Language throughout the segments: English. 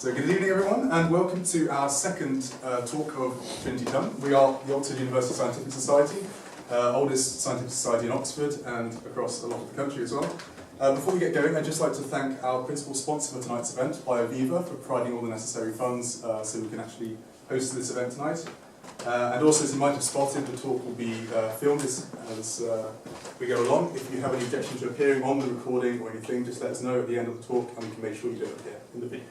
So good evening everyone, and welcome to our second talk of Trinity Term. We are the Oxford University Scientific Society, oldest scientific society in Oxford and across a lot of the country as well. Before we get going, I'd just like to thank our principal sponsor for tonight's event, BioViva, for providing all the necessary funds so we can actually host this event tonight. And also, as you might have spotted, the talk will be filmed as we go along. If you have any objection to appearing on the recording or anything, just let us know at the end of the talk and we can make sure you don't appear in the video.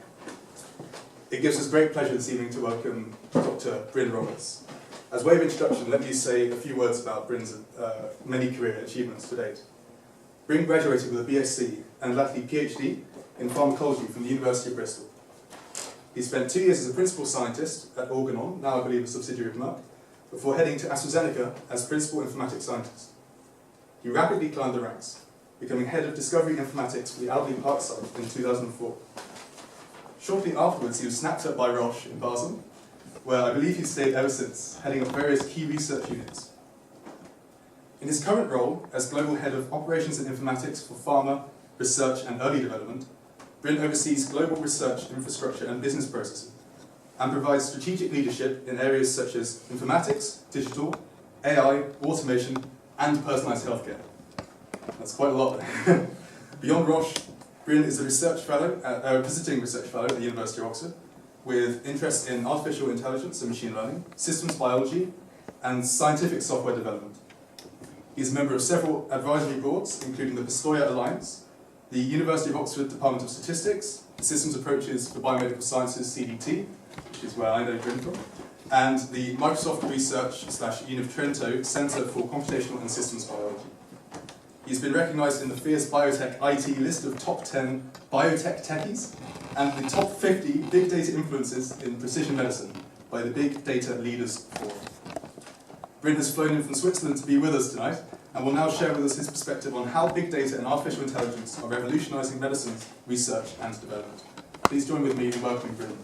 It gives us great pleasure this evening to welcome Dr. Bryn Roberts. As way of introduction, let me say a few words about Bryn's many career achievements to date. Bryn graduated with a BSc and latterly PhD in pharmacology from the University of Bristol. He spent 2 years as a principal scientist at Organon, now I believe a subsidiary of Merck, before heading to AstraZeneca as principal informatics scientist. He rapidly climbed the ranks, becoming head of discovery informatics for the Aldi Park site in 2004. Shortly afterwards, he was snapped up by Roche in Basel, where I believe he's stayed ever since, heading up various key research units. In his current role as global head of operations and informatics for pharma, research and early development, Bryn oversees global research infrastructure and business processes, and provides strategic leadership in areas such as informatics, digital, AI, automation, and personalised healthcare. That's quite a lot. Beyond Roche, Bryn is a research fellow, visiting research fellow at the University of Oxford, with interests in artificial intelligence and machine learning, systems biology, and scientific software development. He's a member of several advisory boards, including the Pistoia Alliance, the University of Oxford Department of Statistics, Systems Approaches for Biomedical Sciences, CDT, which is where I know Bryn from, and the Microsoft Research/Uni of Trento Centre for Computational and Systems Biology. He's been recognised in the Fierce Biotech IT list of top 10 biotech techies and the top 50 big data influences in precision medicine by the Big Data Leaders Forum. Bryn has flown in from Switzerland to be with us tonight and will now share with us his perspective on how big data and artificial intelligence are revolutionising medicine research and development. Please join with me in welcoming Bryn.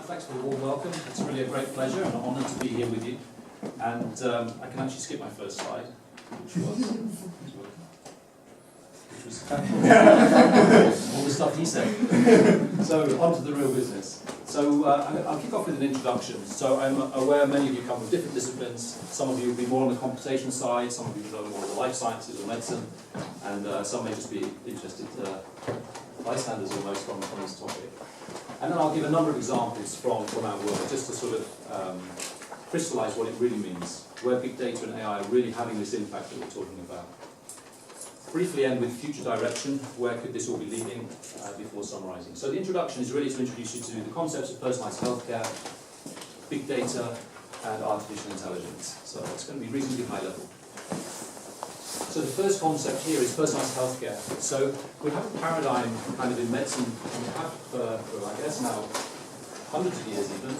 Thanks for the warm welcome. It's really a great pleasure and an honour to be here with you. And I can actually skip my first slide, which was all the stuff he said. So on to the real business. So I'll kick off with an introduction. So I'm aware many of you come from different disciplines. Some of you will be more on the computation side, some of you will know more on the life sciences or medicine, and some may just be interested bystanders almost from this topic. And then I'll give a number of examples from our work, just to sort of crystallise what it really means, where big data and AI are really having this impact that we're talking about. Briefly end with future direction, where could this all be leading, before summarising. So the introduction is really to introduce you to the concepts of personalised healthcare, big data, and artificial intelligence. So it's going to be reasonably high level. So the first concept here is personalised healthcare. So we have a paradigm kind of in medicine, and we have for I guess now hundreds of years even,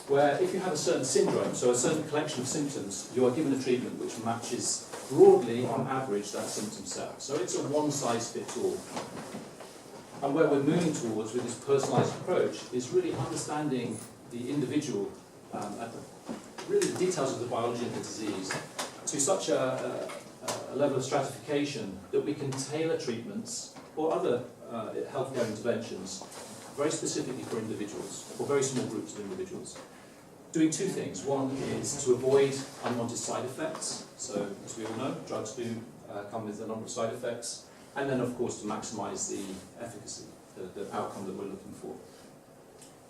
where if you have a certain syndrome, so a certain collection of symptoms, you are given a treatment which matches broadly, on average, that symptom set. So it's a one-size-fits-all. And where we're moving towards with this personalised approach is really understanding the individual, at really the details of the biology of the disease, to such a level of stratification that we can tailor treatments or other healthcare interventions very specifically for individuals, or very small groups of individuals. Doing two things. One is to avoid unwanted side effects. So, as we all know, drugs do come with a number of side effects. And then, of course, to maximise the efficacy, the outcome that we're looking for.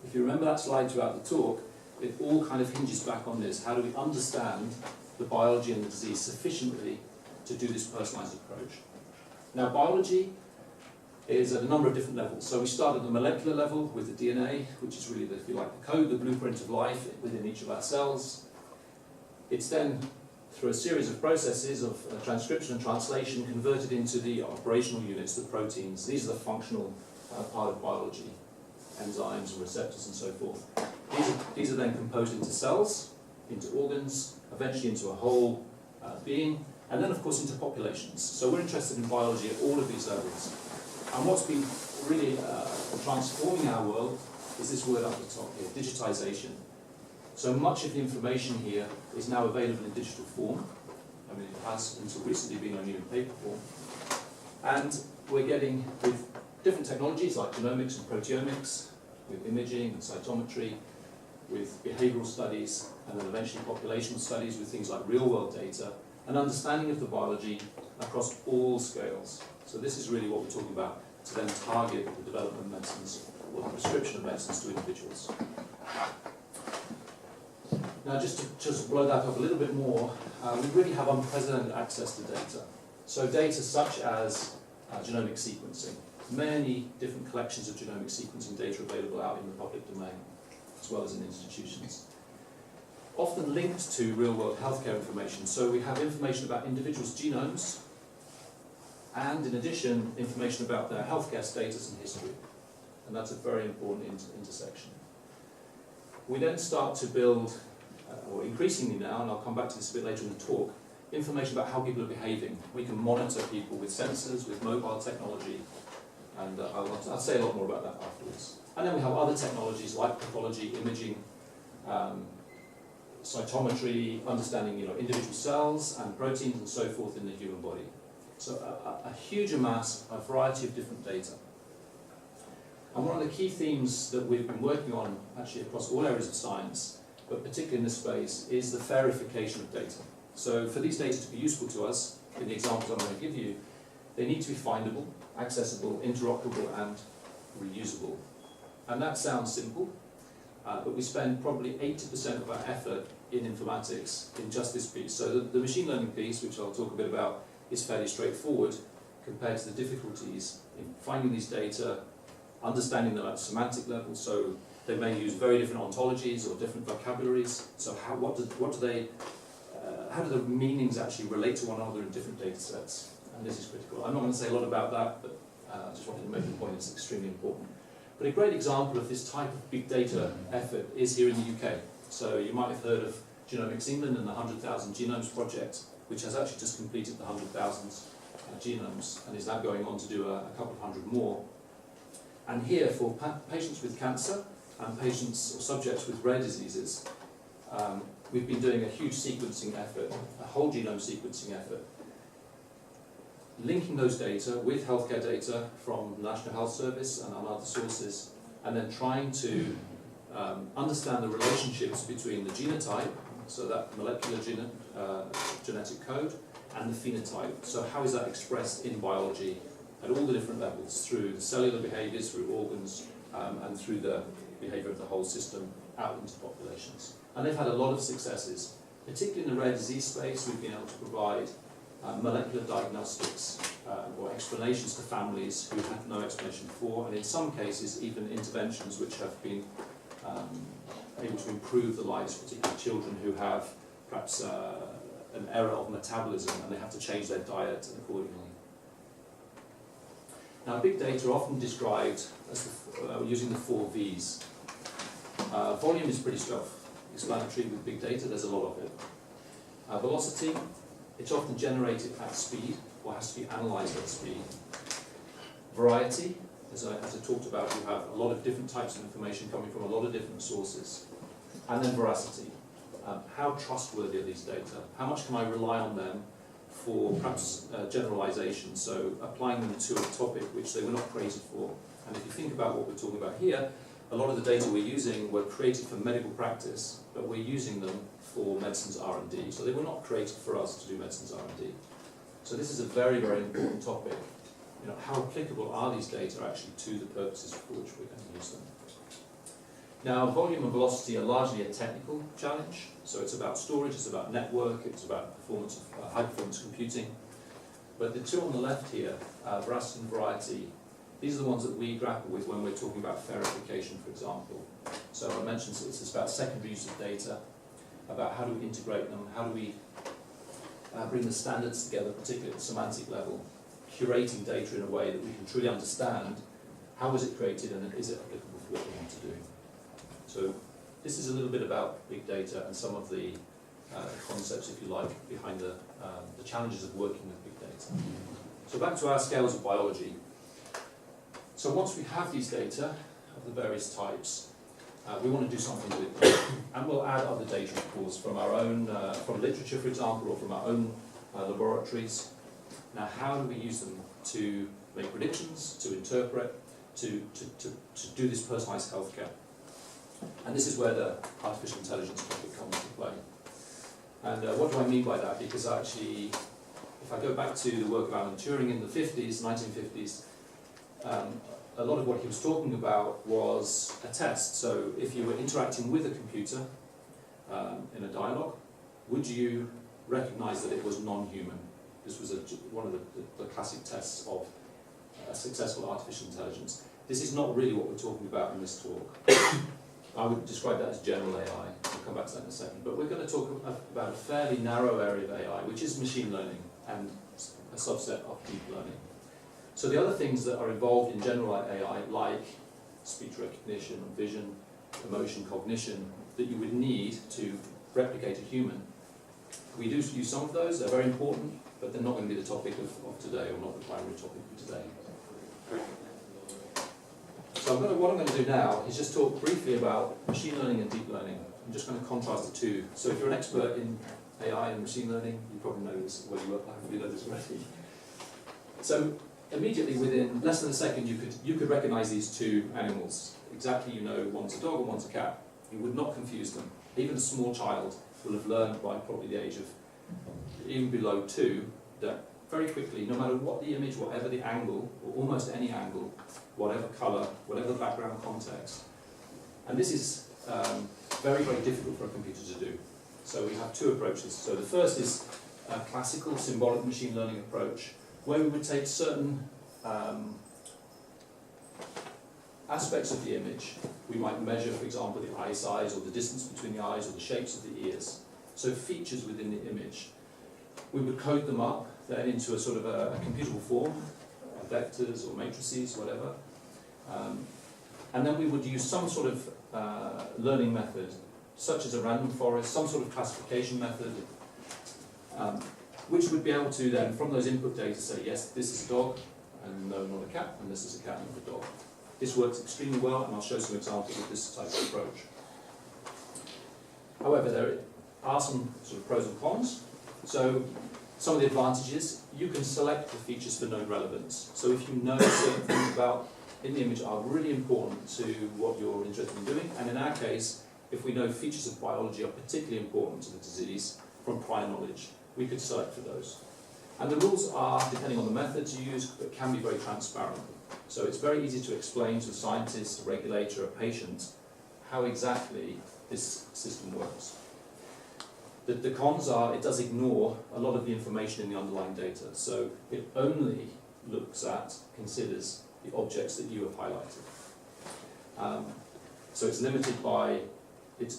If you remember that slide throughout the talk, it all kind of hinges back on this. How do we understand the biology and the disease sufficiently to do this personalised approach? Now, biology is at a number of different levels. So we start at the molecular level with the DNA, which is really, if you like, the code, the blueprint of life within each of our cells. It's then, through a series of processes of transcription and translation, converted into the operational units, the proteins. These are the functional part of biology, enzymes and receptors and so forth. These are then composed into cells, into organs, eventually into a whole being, and then, of course, into populations. So we're interested in biology at all of these levels. And what's been really transforming our world is this word up the top here, digitisation. So much of the information here is now available in digital form. I mean, it has until recently been only in paper form. And we're getting, with different technologies like genomics and proteomics, with imaging and cytometry, with behavioural studies, and then eventually populational studies with things like real-world data, an understanding of the biology across all scales. So this is really what we're talking about, to then target the development of medicines or the prescription of medicines to individuals. Now, just to blow that up a little bit more, we really have unprecedented access to data. So data such as genomic sequencing, many different collections of genomic sequencing data available out in the public domain, as well as in institutions. Often linked to real-world healthcare information. So we have information about individuals' genomes, and in addition, information about their healthcare status and history. And that's a very important intersection. We then start to build, or increasingly now, and I'll come back to this a bit later in the talk, information about how people are behaving. We can monitor people with sensors, with mobile technology, and I'll say a lot more about that afterwards. And then we have other technologies like pathology, imaging, cytometry, understanding individual cells and proteins and so forth in the human body. So a huge amass, a variety of different data. And one of the key themes that we've been working on actually across all areas of science, but particularly in this space, is the farification of data. So for these data to be useful to us, in the examples I'm going to give you, they need to be findable, accessible, interoperable and reusable. And that sounds simple, but we spend probably 80% of our effort in informatics in just this piece. So the machine learning piece, which I'll talk a bit about, is fairly straightforward compared to the difficulties in finding these data, understanding them at a semantic level. So they may use very different ontologies or different vocabularies. So how do the meanings actually relate to one another in different data sets? And this is critical. I'm not going to say a lot about that, but I just wanted to make the point it's extremely important. But a great example of this type of big data effort is here in the UK. So you might have heard of Genomics England and the 100,000 Genomes Project, which has actually just completed the 100,000 genomes and is now going on to do a couple of hundred more. And here, for patients with cancer and patients or subjects with rare diseases, we've been doing a huge sequencing effort, a whole genome sequencing effort, linking those data with healthcare data from the National Health Service and other sources, and then trying to understand the relationships between the genotype, so that molecular genetic code, and the phenotype. So how is that expressed in biology at all the different levels, through the cellular behaviours, through organs, and through the behaviour of the whole system out into populations. And they've had a lot of successes, particularly in the rare disease space. We've been able to provide molecular diagnostics or explanations to families who had no explanation before, and in some cases even interventions which have been able to improve the lives, particularly children who have perhaps an error of metabolism and they have to change their diet accordingly. Now, big data are often described as using the 4 V's. Volume is pretty self-explanatory with big data, there's a lot of it. Velocity, it's often generated at speed, or has to be analysed at speed. Variety, as I talked about, you have a lot of different types of information coming from a lot of different sources. And then veracity, how trustworthy are these data? How much can I rely on them for perhaps generalisation, so applying them to a topic which they were not created for. And if you think about what we're talking about here, a lot of the data we're using were created for medical practice, but we're using them for medicines R&D. So they were not created for us to do medicines R&D. So this is a very, very important topic. How applicable are these data actually to the purposes for which we're going to use them? Now, volume and velocity are largely a technical challenge. So it's about storage, it's about network, it's about performance of high-performance computing. But the two on the left here, veracity and variety, these are the ones that we grapple with when we're talking about verification, for example. So I mentioned it's about secondary use of data, about how do we integrate them, how do we bring the standards together, particularly at the semantic level, curating data in a way that we can truly understand how was it created and is it applicable for what we want to do. So this is a little bit about big data and some of the concepts, if you like, behind the challenges of working with big data. So back to our scales of biology. So once we have these data of the various types, we want to do something with them. And we'll add other data, of course, from our own, from literature, for example, or from our own laboratories. Now, how do we use them to make predictions, to interpret, to do this personalised healthcare? And this is where the artificial intelligence topic comes into play. And what do I mean by that? Because actually, if I go back to the work of Alan Turing in the 1950s, a lot of what he was talking about was a test. So if you were interacting with a computer in a dialogue, would you recognise that it was non-human? This was one of the classic tests of successful artificial intelligence. This is not really what we're talking about in this talk. I would describe that as general AI. I'll come back to that in a second. But we're going to talk about a fairly narrow area of AI, which is machine learning and a subset of deep learning. So the other things that are involved in general AI, like speech recognition, vision, emotion, cognition, that you would need to replicate a human, we do use some of those. They're very important, but they're not going to be the topic of today, or not the primary topic of today. So what I'm going to do now is just talk briefly about machine learning and deep learning. I'm just going to contrast the two. So if you're an expert in AI and machine learning, you probably know this, well, you know this already. So immediately within less than a second, you could recognize these two animals. Exactly, you know, one's a dog and one's a cat. You would not confuse them. Even a small child will have learned by probably the age of even below 2 that very quickly, no matter what the image, whatever the angle, or almost any angle, whatever colour, whatever the background context. And this is very, very difficult for a computer to do. So we have two approaches. So the first is a classical symbolic machine learning approach, where we would take certain aspects of the image. We might measure, for example, the eye size, or the distance between the eyes, or the shapes of the ears. So features within the image. We would code them up then into a sort of a computable form, vectors or matrices, whatever. And then we would use some sort of learning method, such as a random forest, some sort of classification method, which would be able to then, from those input data, say, yes, this is a dog, and no, not a cat, and this is a cat, not a dog. This works extremely well, and I'll show some examples of this type of approach. However, there are some sort of pros and cons. So some of the advantages, you can select the features for known relevance. So if you know certain things about in the image are really important to what you're interested in doing, and in our case, if we know features of biology are particularly important to the disease from prior knowledge, we could select for those. And the rules are, depending on the methods you use, but can be very transparent. So it's very easy to explain to a scientist, a regulator, a patient, how exactly this system works. The cons are, it does ignore a lot of the information in the underlying data. So it only looks at, considers the objects that you have highlighted. So it's limited by, it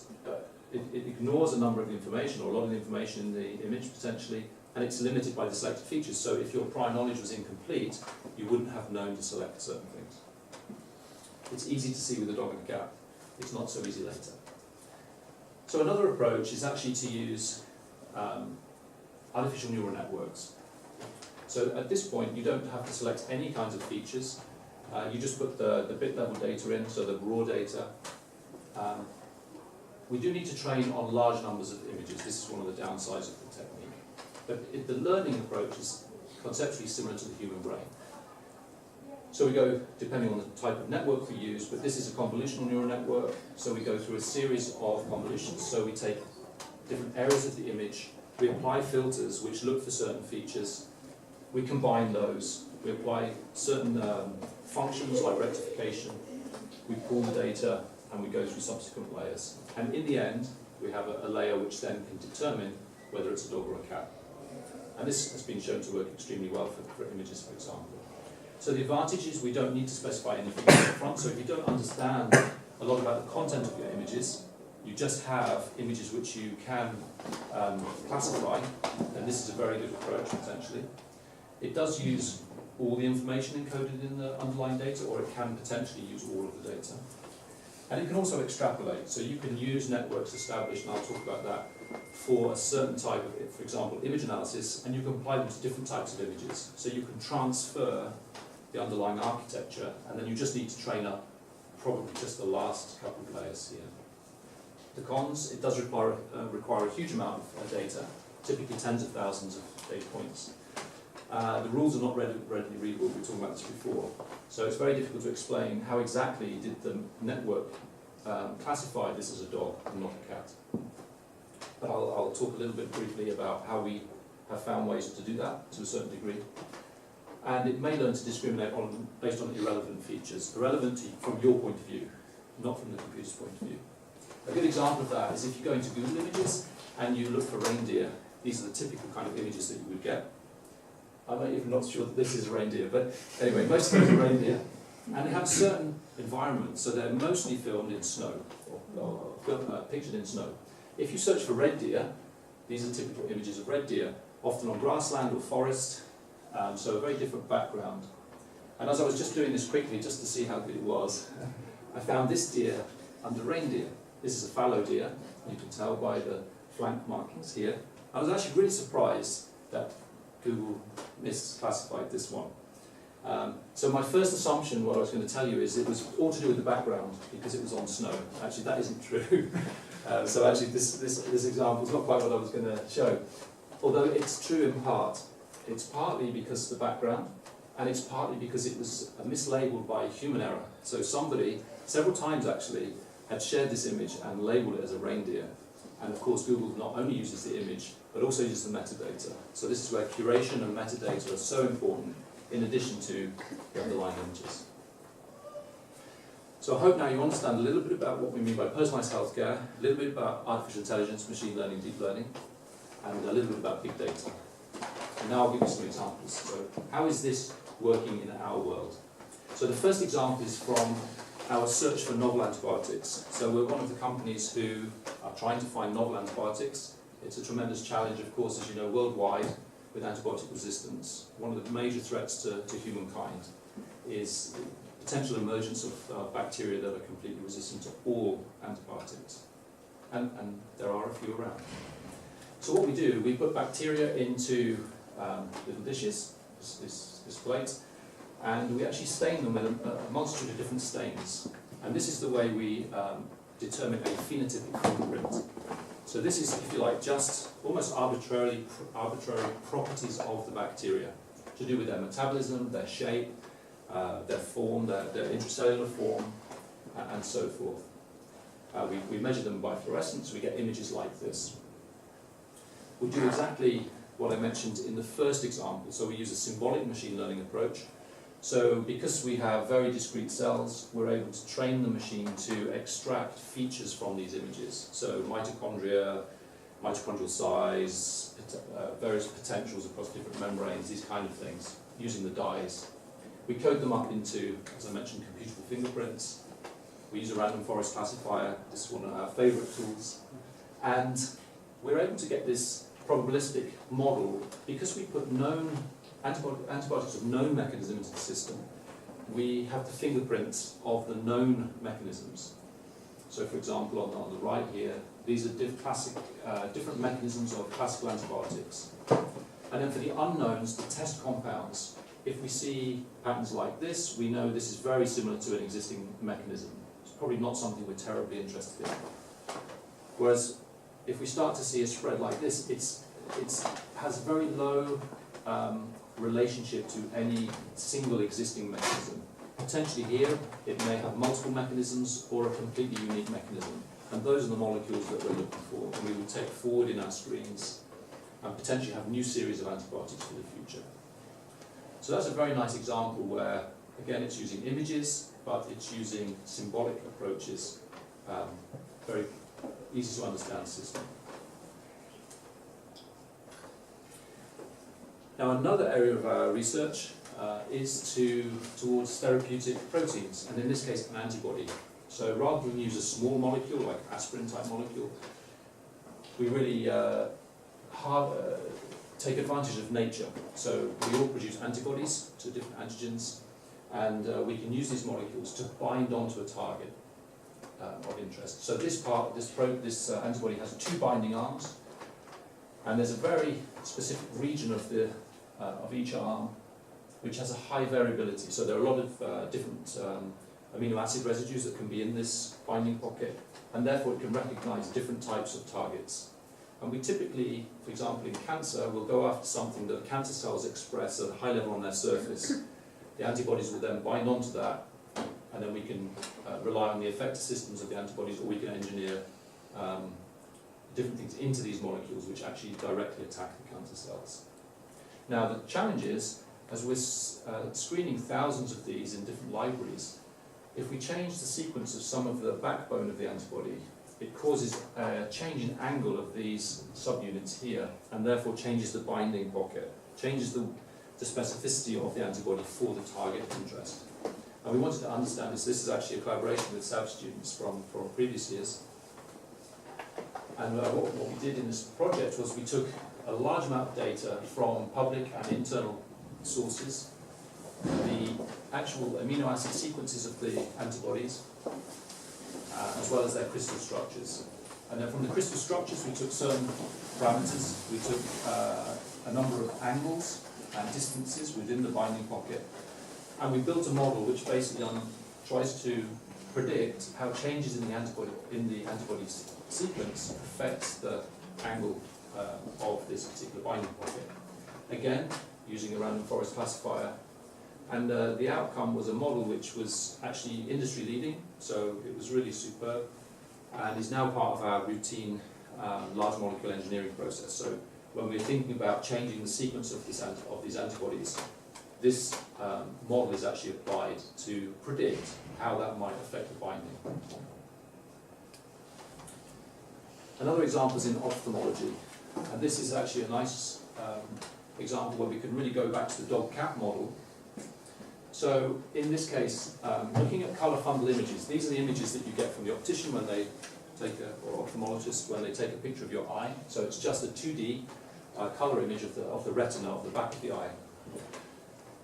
ignores a number of information, or a lot of the information in the image potentially, and it's limited by the selected features. So if your prior knowledge was incomplete, you wouldn't have known to select certain things. It's easy to see with a dog and a cat. It's not so easy later. So another approach is actually to use artificial neural networks. So at this point, you don't have to select any kinds of features. You just put the bit level data in, so the raw data. We do need to train on large numbers of images. This is one of the downsides of the technique. But the learning approach is conceptually similar to the human brain. So we go, depending on the type of network we use, but this is a convolutional neural network, so we go through a series of convolutions. So we take different areas of the image, we apply filters which look for certain features, we combine those, we apply certain functions like rectification, we pull the data, and we go through subsequent layers. And in the end, we have a layer which then can determine whether it's a dog or a cat. And this has been shown to work extremely well for images, for example. So the advantage is we don't need to specify anything up front. So if you don't understand a lot about the content of your images, you just have images which you can classify, and this is a very good approach potentially. It does use all the information encoded in the underlying data, or it can potentially use all of the data. And it can also extrapolate, so you can use networks established, and I'll talk about that, for a certain type of, for example, image analysis, and you can apply them to different types of images. So you can transfer the underlying architecture, and then you just need to train up probably just the last couple of layers here. The cons, it does require a huge amount of data typically tens of thousands of data points. The rules are not readily readable, we were talking about this before. So it's very difficult to explain how exactly did the network classify this as a dog and not a cat. But I'll talk a little bit briefly about how we have found ways to do that to a certain degree. And it may learn to discriminate based on irrelevant features, irrelevant from your point of view, not from the computer's point of view. A good example of that is if you go into Google Images and you look for reindeer, these are the typical kind of images that you would get. I'm even not sure that this is a reindeer, but anyway, most of them are reindeer. And they have a certain environment, so they're mostly filmed in snow, or pictured in snow. If you search for red deer, these are typical images of red deer, often on grassland or forest, so a very different background. And as I was just doing this quickly, just to see how good it was, I found this deer under reindeer. This is a fallow deer, you can tell by the flank markings here. I was actually really surprised that Google misclassified this one. So my first assumption, what I was going to tell you, is it was all to do with the background, because it was on snow. Actually, that isn't true. So actually, this example is not quite what I was going to show. Although it's true in part. It's partly because of the background, and it's partly because it was mislabeled by human error. So somebody, several times actually, had shared this image and labeled it as a reindeer. And of course, Google not only uses the image, but also uses the metadata. So this is where curation and metadata are so important, in addition to the underlying images. So I hope now you understand a little bit about what we mean by personalised healthcare, a little bit about artificial intelligence, machine learning, deep learning, and a little bit about big data. And now I'll give you some examples. So how is this working in our world? So the first example is from our search for novel antibiotics. So we're one of the companies who are trying to find novel antibiotics. It's a tremendous challenge, of course, as you know, worldwide with antibiotic resistance. One of the major threats to humankind is the potential emergence of bacteria that are completely resistant to all antibiotics. And there are a few around. So what we do, we put bacteria into little dishes, this plate, and we actually stain them with a multitude of different stains. And this is the way we determine a phenotypic fingerprint. So this is, if you like, just almost arbitrary properties of the bacteria to do with their metabolism, their shape, their form, their intracellular form, and so forth. We measure them by fluorescence, we get images like this. We do exactly what I mentioned in the first example, so we use a symbolic machine learning approach. So because we have very discrete cells, we're able to train the machine to extract features from these images. So mitochondria, mitochondrial size, various potentials across different membranes, these kind of things, using the dyes. We code them up into, as I mentioned, computable fingerprints. We use a random forest classifier, this is one of our favourite tools. And we're able to get this probabilistic model because we put known antibiotics of known mechanism into the system. We have the fingerprints of the known mechanisms. So for example, on the right here, these are different mechanisms of classical antibiotics. And then for the unknowns, the test compounds, if we see patterns like this, we know this is very similar to an existing mechanism. It's probably not something we're terribly interested in. Whereas if we start to see a spread like this, it has very low relationship to any single existing mechanism. Potentially here, it may have multiple mechanisms or a completely unique mechanism. And those are the molecules that we're looking for, and we will take forward in our screens and potentially have new series of antibiotics for the future. So that's a very nice example where, again, it's using images, but it's using symbolic approaches, very easy to understand system. Now another area of our research is towards therapeutic proteins, and in this case an antibody. So rather than use a small molecule, like aspirin type molecule, we really take advantage of nature. So we all produce antibodies to different antigens, and we can use these molecules to bind onto a target of interest. So this antibody has 2 binding arms, and there's a very specific region of each arm which has a high variability. So there are a lot of different amino acid residues that can be in this binding pocket, and therefore it can recognize different types of targets. And we typically, for example in cancer, will go after something that cancer cells express at a high level on their surface. The antibodies will then bind onto that, and then we can rely on the effector systems of the antibodies, or we can engineer different things into these molecules which actually directly attack the cancer cells. Now the challenge is, as we're screening thousands of these in different libraries, if we change the sequence of some of the backbone of the antibody, it causes a change in angle of these subunits here, and therefore changes the binding pocket, changes the specificity of the antibody for the target of interest. And we wanted to understand this. This is actually a collaboration with SAB students from previous years. And what we did in this project was we took a large amount of data from public and internal sources, the actual amino acid sequences of the antibodies, as well as their crystal structures. And then from the crystal structures we took certain parameters. We took a number of angles and distances within the binding pocket, and we built a model which basically tries to predict how changes in the antibody's sequence affects the angle of this particular binding pocket. Again, using a random forest classifier. And the outcome was a model which was actually industry leading, so it was really superb, and is now part of our routine large molecule engineering process. So when we're thinking about changing the sequence of these antibodies, this model is actually applied to predict how that might affect the binding. Another example is in ophthalmology, and this is actually a nice example where we can really go back to the dog-cat model. So in this case, looking at colour fundal images, these are the images that you get from the optician when they or ophthalmologist when they take a picture of your eye. So it's just a 2D colour image of the retina, of the back of the eye.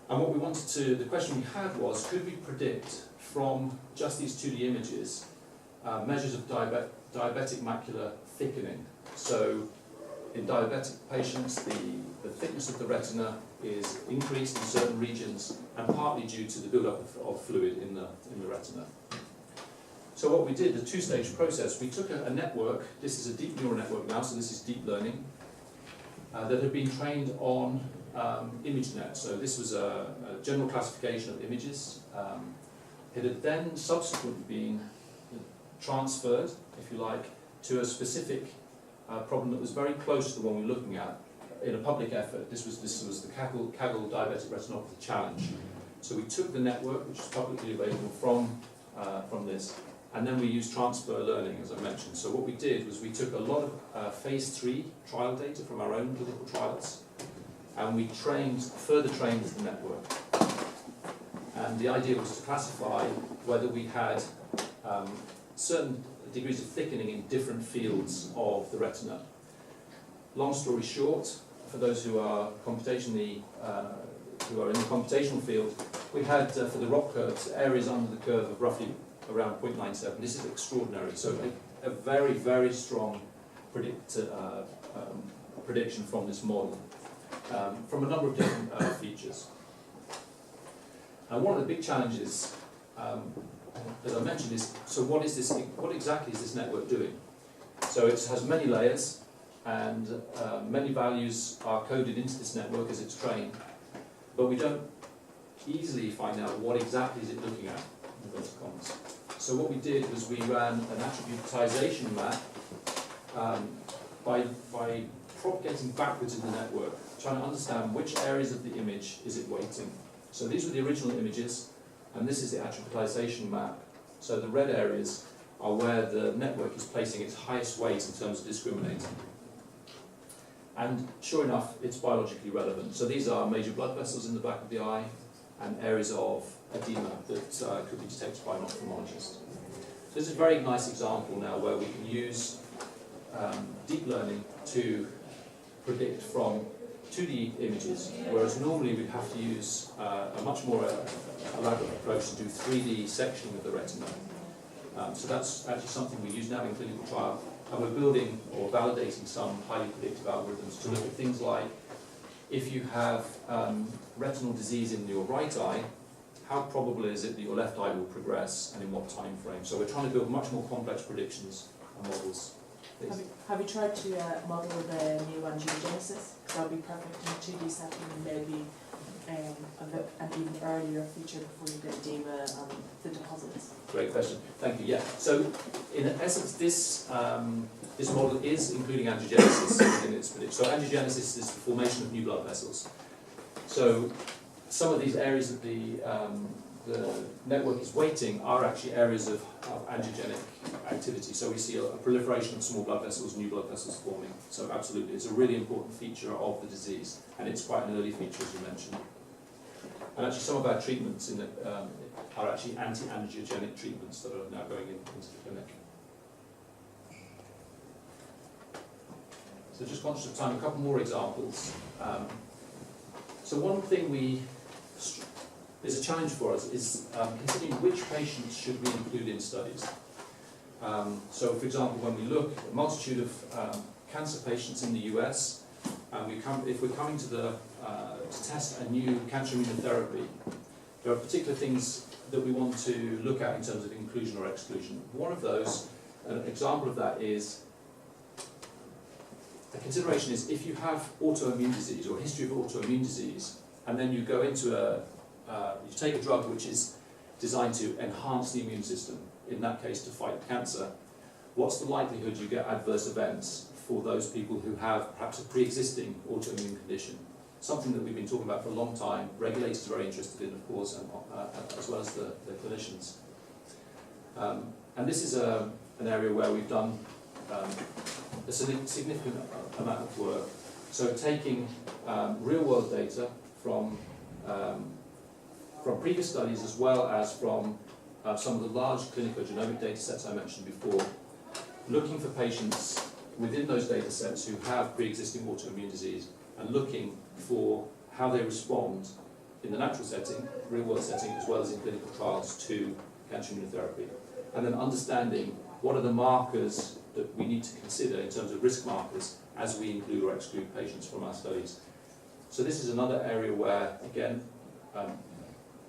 And what we wanted to, the question we had was, could we predict from just these 2D images measures of diabetic macular thickening? So in diabetic patients, the thickness of the retina is increased in certain regions, and partly due to the build-up of fluid in the retina. So what we did, the two-stage process, we took a network. This is a deep neural network now, so this is deep learning, that had been trained on ImageNet. So this was a general classification of images. It had then subsequently been transferred, if you like, to a specific problem that was very close to the one we're looking at in a public effort. This was the Kaggle Diabetic Retinopathy Challenge. So we took the network, which is publicly available from this, and then we used transfer learning, as I mentioned. So what we did was we took a lot of phase 3 trial data from our own clinical trials, and we further trained the network. And the idea was to classify whether we had certain degrees of thickening in different fields of the retina. Long story short, for those who are computationally, who are in the computational field, we had for the ROC curves areas under the curve of roughly around 0.97. This is extraordinary. So a very, very strong prediction from this model, from a number of different features. And one of the big challenges, as I mentioned, is so what exactly is this network doing? So it has many layers, and many values are coded into this network as it's trained, but we don't easily find out what exactly is it looking at, in inverted commas. So what we did was we ran an attributization map by propagating backwards in the network, trying to understand which areas of the image is it weighting. So these were the original images, and this is the attributization map. So the red areas are where the network is placing its highest weight in terms of discriminating. And sure enough, it's biologically relevant. So these are major blood vessels in the back of the eye and areas of edema that could be detected by an ophthalmologist. So this is a very nice example now where we can use deep learning to predict from 2D images, whereas normally we'd have to use a much more elaborate approach to do 3D sectioning of the retina. So that's actually something we use now in clinical trial, and we're building or validating some highly predictive algorithms to look at things like, if you have retinal disease in your right eye, how probable is it that your left eye will progress and in what time frame? So we're trying to build much more complex predictions and models Please. Have you tried to model the new angiogenesis? That would be perfect in 2D setting, maybe an even earlier feature before you get edema and the deposits. Great question. Thank you. Yeah. So, in essence, this this model is including angiogenesis in its prediction. So, angiogenesis is the formation of new blood vessels. So, some of these areas that the network is weighting are actually areas of angiogenic activity. So we see a proliferation of small blood vessels, new blood vessels forming. So absolutely, it's a really important feature of the disease, and it's quite an early feature, as you mentioned. And actually, some of our treatments in are actually anti-angiogenic treatments that are now going into the clinic. So just conscious of time, a couple more examples. So one thing is a challenge for us is considering which patients should we include in studies. So for example, when we look at a multitude of cancer patients in the US, if we're coming to test a new cancer immunotherapy, there are particular things that we want to look at in terms of inclusion or exclusion. One of those, an example of that is, the consideration is if you have autoimmune disease or a history of autoimmune disease, and then you go into you take a drug which is designed to enhance the immune system, in that case to fight cancer, what's the likelihood you get adverse events for those people who have perhaps a pre-existing autoimmune condition? Something that we've been talking about for a long time, regulators are very interested in, of course, and, as well as the clinicians. And this is an area where we've done a significant amount of work. So taking real-world data from previous studies as well as from some of the large clinical genomic data sets I mentioned before, looking for patients within those data sets who have pre-existing autoimmune disease and looking for how they respond in the natural setting, real-world setting, as well as in clinical trials to cancer immunotherapy. And then understanding what are the markers that we need to consider in terms of risk markers as we include or exclude patients from our studies. So this is another area where, again,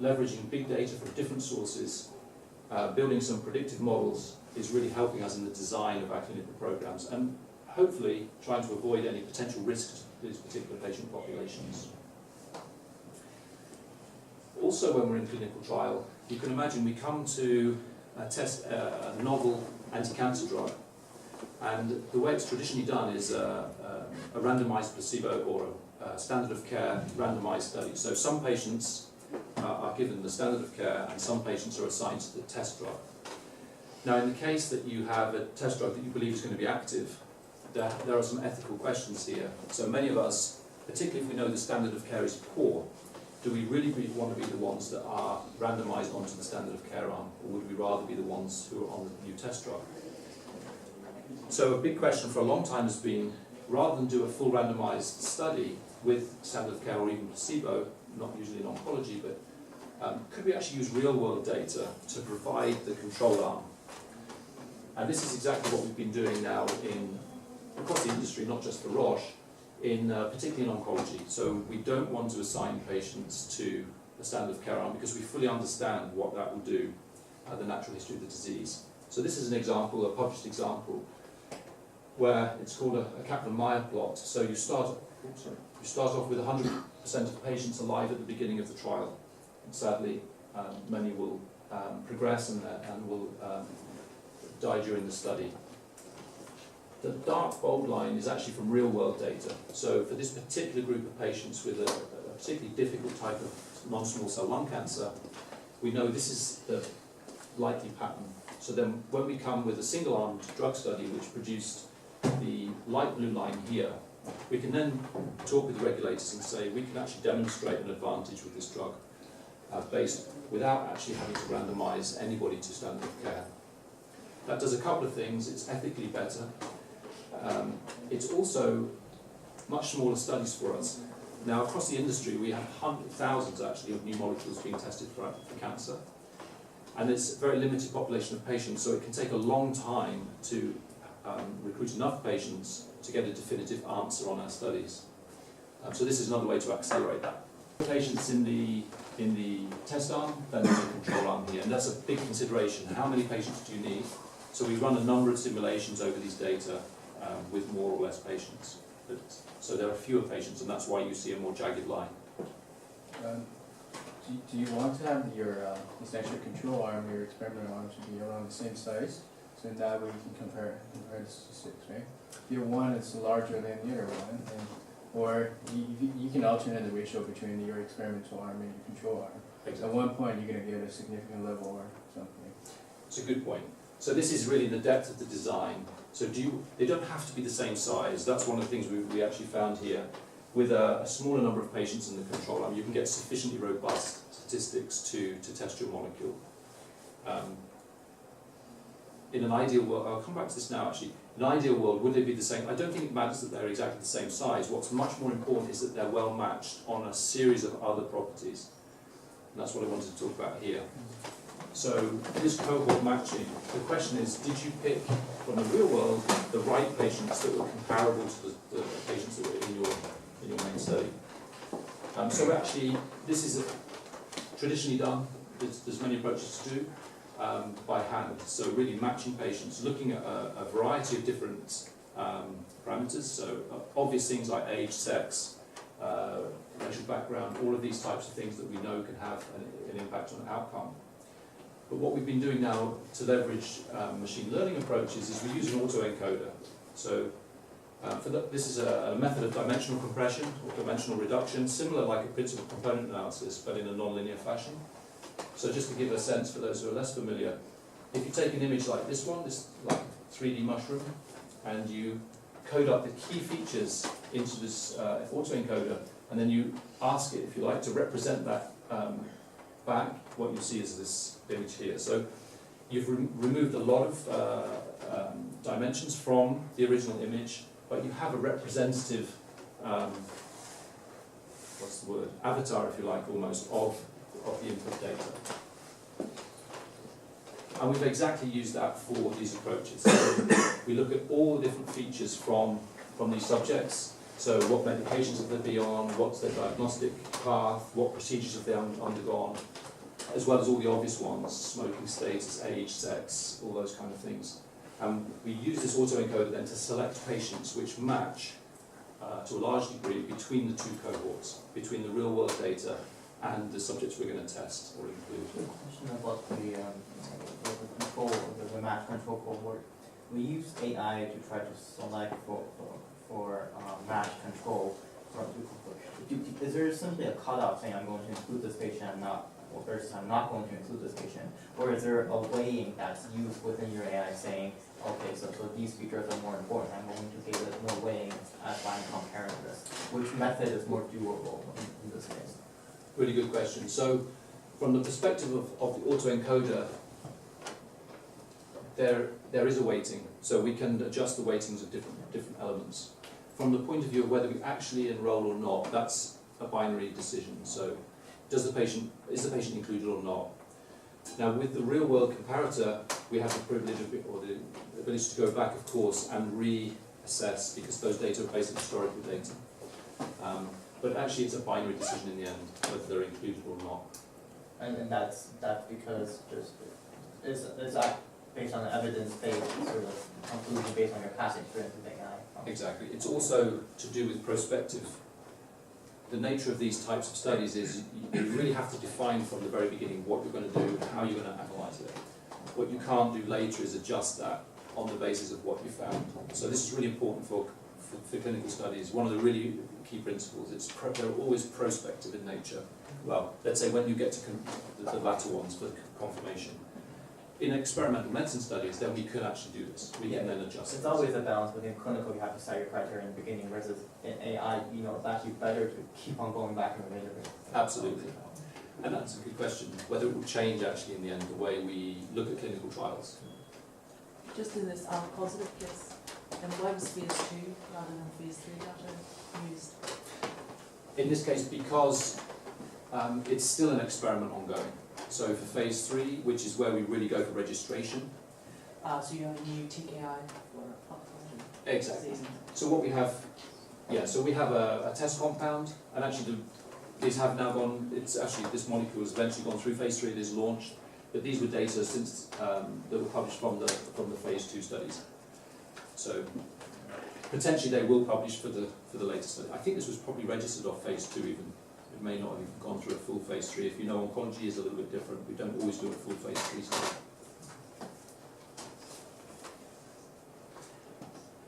leveraging big data from different sources, building some predictive models is really helping us in the design of our clinical programs and hopefully trying to avoid any potential risks to these particular patient populations. Also, when we're in clinical trial, you can imagine we come to test a novel anti-cancer drug, and the way it's traditionally done is a randomized placebo or a standard of care randomized study. So some patients are given the standard of care and some patients are assigned to the test drug. Now, in the case that you have a test drug that you believe is going to be active, there are some ethical questions here. So many of us, particularly if we know the standard of care is poor, do we really want to be the ones that are randomized onto the standard of care arm, or would we rather be the ones who are on the new test drug? So a big question for a long time has been, rather than do a full randomized study with standard of care or even placebo, not usually in oncology, but could we actually use real-world data to provide the control arm? And this is exactly what we've been doing now across the industry, not just for Roche, particularly in oncology. So we don't want to assign patients to a standard of care arm because we fully understand what that will do, the natural history of the disease. So this is an example, a published example, where it's called a Kaplan-Meier plot. So you start off with 100% of patients alive at the beginning of the trial. And sadly, many will progress and will die during the study. The dark bold line is actually from real-world data. So for this particular group of patients with a particularly difficult type of non-small cell lung cancer, we know this is the likely pattern. So then when we come with a single-armed drug study which produced the light blue line here, we can then talk with the regulators and say we can actually demonstrate an advantage with this drug without actually having to randomize anybody to standard of care. That does a couple of things. It's ethically better. It's also much smaller studies for us. Now, across the industry, we have thousands actually of new molecules being tested for cancer. And it's a very limited population of patients, so it can take a long time to recruit enough patients to get a definitive answer on our studies. So this is another way to accelerate that. Patients in the test arm, then in the control arm here, and that's a big consideration. How many patients do you need? So we run a number of simulations over these data, with more or less patients. So there are fewer patients, and that's why you see a more jagged line. Do you want to have your essential control arm, your experimental arm, to be around the same size? So in that way you can compare the statistics, right? If your one is larger than the other one, or you can alternate the ratio between your experimental arm and your control arm. Exactly. At one point you're going to get a significant level or something. It's a good point. So this is really the depth of the design. So they don't have to be the same size. That's one of the things we actually found here. With a smaller number of patients in the control arm, you can get sufficiently robust statistics to test your molecule. In an ideal world, I'll come back to this now actually, in an ideal world, would they be the same? I don't think it matters that they're exactly the same size. What's much more important is that they're well matched on a series of other properties. And that's what I wanted to talk about here. So this cohort matching, the question is, did you pick from the real world the right patients that were comparable to the patients that were in your main study? So actually, this is traditionally done. There's many approaches to do by hand. So really matching patients, looking at a variety of different parameters. So obvious things like age, sex, racial background, all of these types of things that we know can have an impact on outcome. But what we've been doing now to leverage machine learning approaches is we use an autoencoder. So this is a method of dimensional compression or dimensional reduction, similar like a principal component analysis, but in a nonlinear fashion. So just to give a sense for those who are less familiar, if you take an image like this one, this like 3D mushroom, and you code up the key features into this autoencoder, and then you ask it, if you like, to represent that back, what you see is this image here. So you've removed a lot of dimensions from the original image, but you have a representative, what's the word, avatar, if you like, almost, of the input data. And we've exactly used that for these approaches. So we look at all the different features from these subjects. So what medications have they been on, what's their diagnostic path, what procedures have they undergone, as well as all the obvious ones, smoking status, age, sex, all those kind of things. And we use this autoencoder then to select patients which match to a large degree between the two cohorts, between the real world data and the subjects we're going to test or include. A question about the control, the match control cohort. We use AI to try to select for match control from two cohorts. Is there simply a cutoff saying I'm going to include this patient and not, or versus I'm not going to include this patient? Or is there a weighing that's used within your AI saying, okay, so these features are more important, I'm going to give it more weighing as I'm comparing this? Which method is more doable in this case? Really good question. So from the perspective of the autoencoder, there is a weighting. So we can adjust the weightings of different elements. From the point of view of whether we actually enroll or not, that's a binary decision. So is the patient included or not? Now with the real world comparator, we have the privilege or the ability to go back, of course, and reassess, because those data are based on historical data. But actually it's a binary decision in the end, whether they're included or not. And that's because is that based on the evidence-based sort of conclusion based on your past experience with AI? Exactly. It's also to do with prospective. The nature of these types of studies is you really have to define from the very beginning what you're going to do, how you're going to analyse it. What you can't do later is adjust that on the basis of what you found. So this is really important for clinical studies. One of the really key principles, they're always prospective in nature. Well, let's say when you get to the latter ones for confirmation. In experimental medicine studies, then we could actually do this. We can then adjust. It's always a balance. Within clinical, you have to set your criteria in the beginning, versus in AI, it's actually better to keep on going back and reiterating. Absolutely. And that's a good question, whether it will change actually in the end the way we look at clinical trials. Just in this positive case, and why was phase 2 rather than phase 3 data used? In this case, because it's still an experiment ongoing. So for phase 3, which is where we really go for registration. So you have a new TKI for ophthalmology. Exactly. Disease. So what we have, so we have a test compound, and actually these have now gone, this molecule has eventually gone through phase 3, it is launched, but these were data since that were published from the phase 2 studies. So Potentially they will publish for the later study. I think this was probably registered off phase 2 even. It may not have even gone through a full phase 3. If you know, oncology is a little bit different. We don't always do a full phase 3 study.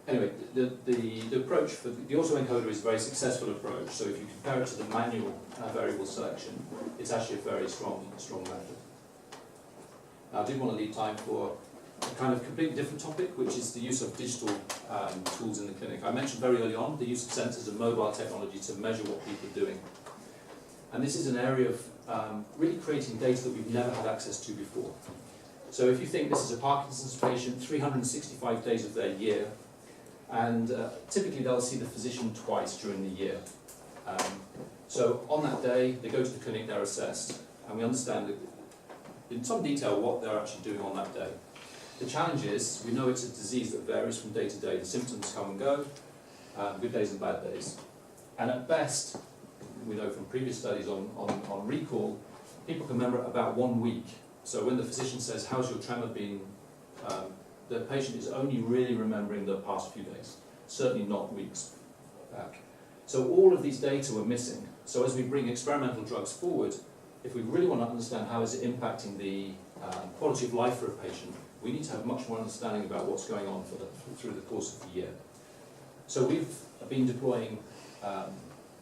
Anyway, the approach for the autoencoder is a very successful approach. So if you compare it to the manual variable selection, it's actually a very strong method. Now, I do want to leave time for a kind of completely different topic, which is the use of digital tools in the clinic. I mentioned very early on the use of sensors and mobile technology to measure what people are doing. And this is an area of really creating data that we've never had access to before. So if you think this is a Parkinson's patient, 365 days of their year, and typically they'll see the physician twice during the year. So on that day, they go to the clinic, they're assessed, and we understand in some detail what they're actually doing on that day. The challenge is, we know it's a disease that varies from day to day. The symptoms come and go, good days and bad days. And at best, we know from previous studies on recall, people can remember about 1 week. So when the physician says, how's your tremor been, the patient is only really remembering the past few days, certainly not weeks back. So all of these data were missing. So as we bring experimental drugs forward, if we really want to understand how is it impacting the quality of life for a patient, we need to have much more understanding about what's going on through the course of the year. So we've been deploying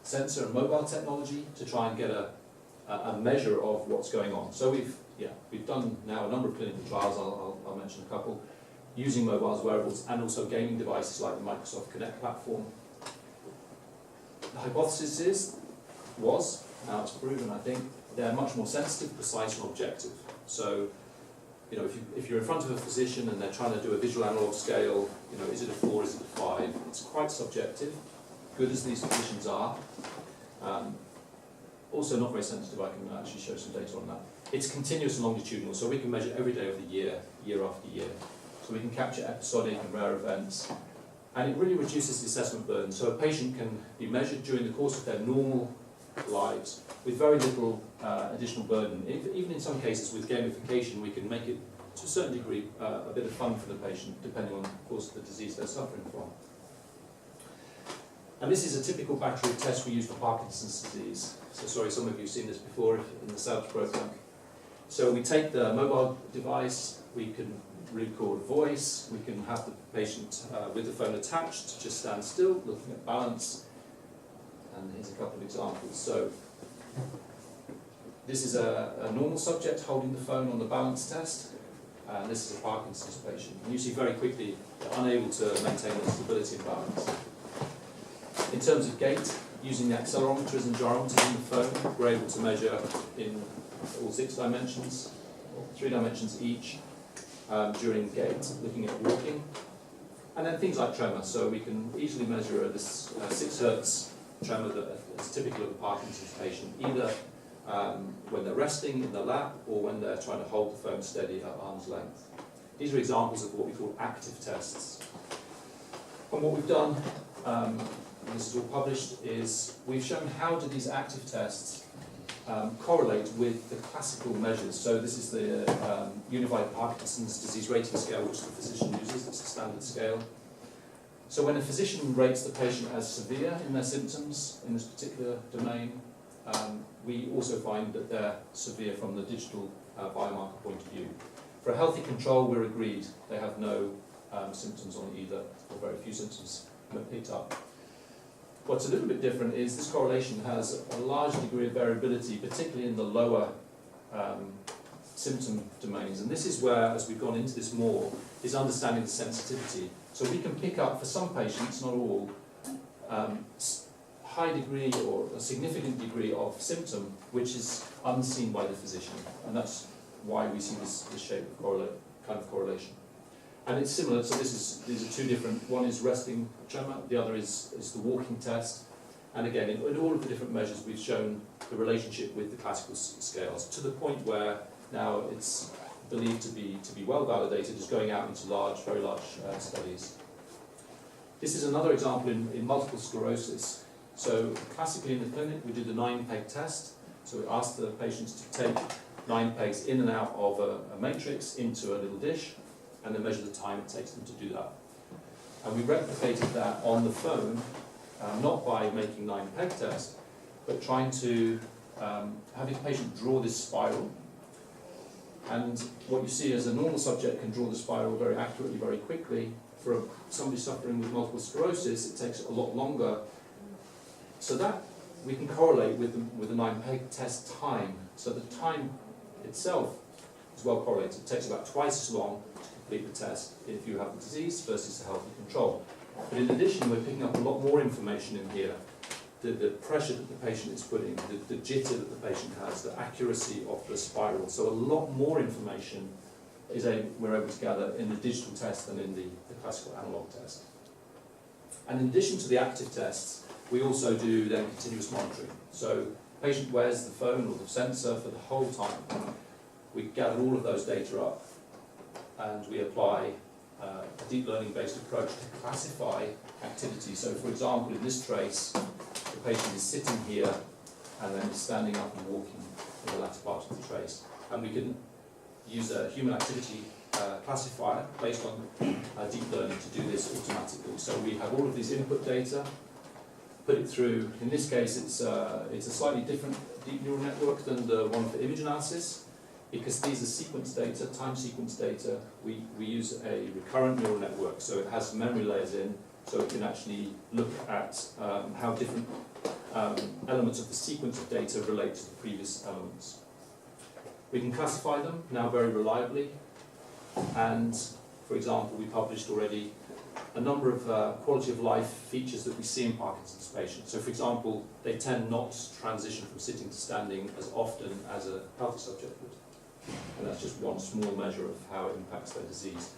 sensor and mobile technology to try and get a measure of what's going on. So we've done now a number of clinical trials, I'll mention a couple, using mobiles, wearables, and also gaming devices like the Microsoft Kinect platform. The hypothesis was, now it's proven, I think, they're much more sensitive, precise, and objective. So, you know, if you're in front of a physician and they're trying to do a visual analog scale, you know, is it a 4, is it a 5? It's quite subjective, good as these physicians are. Also not very sensitive, I can actually show some data on that. It's continuous and longitudinal, so we can measure every day of the year, year after year. So we can capture episodic and rare events. And it really reduces the assessment burden. So a patient can be measured during the course of their normal lives with very little additional burden. Even in some cases with gamification, we can make it, to a certain degree, a bit of fun for the patient, depending on, of course, the disease they're suffering from. And this is a typical battery of tests we use for Parkinson's disease. So sorry, some of you have seen this before in the SALBS program. So we take the mobile device, we can record voice, we can have the patient with the phone attached, just stand still, looking at balance. And here's a couple of examples. So this is a normal subject holding the phone on the balance test, and this is a Parkinson's patient. And you see very quickly they're unable to maintain their stability and balance. In terms of gait, using the accelerometers and gyrometers in the phone, we're able to measure in all 6 dimensions, or 3 dimensions each, during gait, looking at walking. And then things like tremor, so we can easily measure this 6 Hertz tremor that is typical of a Parkinson's patient, either when they're resting in the lap or when they're trying to hold the phone steady at arm's length. These are examples of what we call active tests. And what we've done, and this is all published, is we've shown how do these active tests correlate with the classical measures. So this is the Unified Parkinson's Disease Rating Scale, which the physician uses. It's a standard scale. So when a physician rates the patient as severe in their symptoms in this particular domain, we also find that they're severe from the digital biomarker point of view. For a healthy control, we're agreed. They have no symptoms on either, or very few symptoms picked up. What's a little bit different is this correlation has a large degree of variability, particularly in the lower symptom domains. And this is where, as we've gone into this more, is understanding the sensitivity. So we can pick up, for some patients, not all, high degree or a significant degree of symptom which is unseen by the physician. And that's why we see this shape of kind of correlation. And it's similar, so these are 2 different, one is resting tremor, the other is the walking test. And again, in all of the different measures, we've shown the relationship with the classical scales, to the point where now it's believed to be well validated, is going out into very large studies. This is another example in multiple sclerosis. So classically in the clinic, we did the 9-peg test. So we asked the patients to take 9 pegs in and out of a matrix into a little dish, and then measure the time it takes them to do that. And we replicated that on the phone, not by making 9 peg test, but trying to have the patient draw this spiral. And what you see is a normal subject can draw the spiral very accurately, very quickly. For somebody suffering with multiple sclerosis, it takes a lot longer. So that we can correlate with the 9 peg test time. So the time itself is well correlated. It takes about twice as long to complete the test if you have the disease versus the healthy control. But in addition, we're picking up a lot more information in here. The pressure that the patient is putting, the jitter that the patient has, the accuracy of the spiral. So a lot more information we're able to gather in the digital test than in the classical analog test. And in addition to the active tests, we also do then continuous monitoring. So the patient wears the phone or the sensor for the whole time. We gather all of those data up and we apply a deep learning based approach to classify activity. So for example, in this trace, the patient is sitting here and then is standing up and walking in the latter part of the trace. And we can use a human activity classifier based on deep learning to do this automatically. So we have all of these input data, put it through. In this case, it's a slightly different deep neural network than the one for image analysis, because these are sequence data, time sequence data. We use a recurrent neural network, so it has memory layers in, so it can actually look at how different elements of the sequence of data relate to the previous elements. We can classify them now very reliably, and for example, we published already a number of quality of life features that we see in Parkinson's patients. So for example, they tend not to transition from sitting to standing as often as a healthy subject would. And that's just one small measure of how it impacts their disease.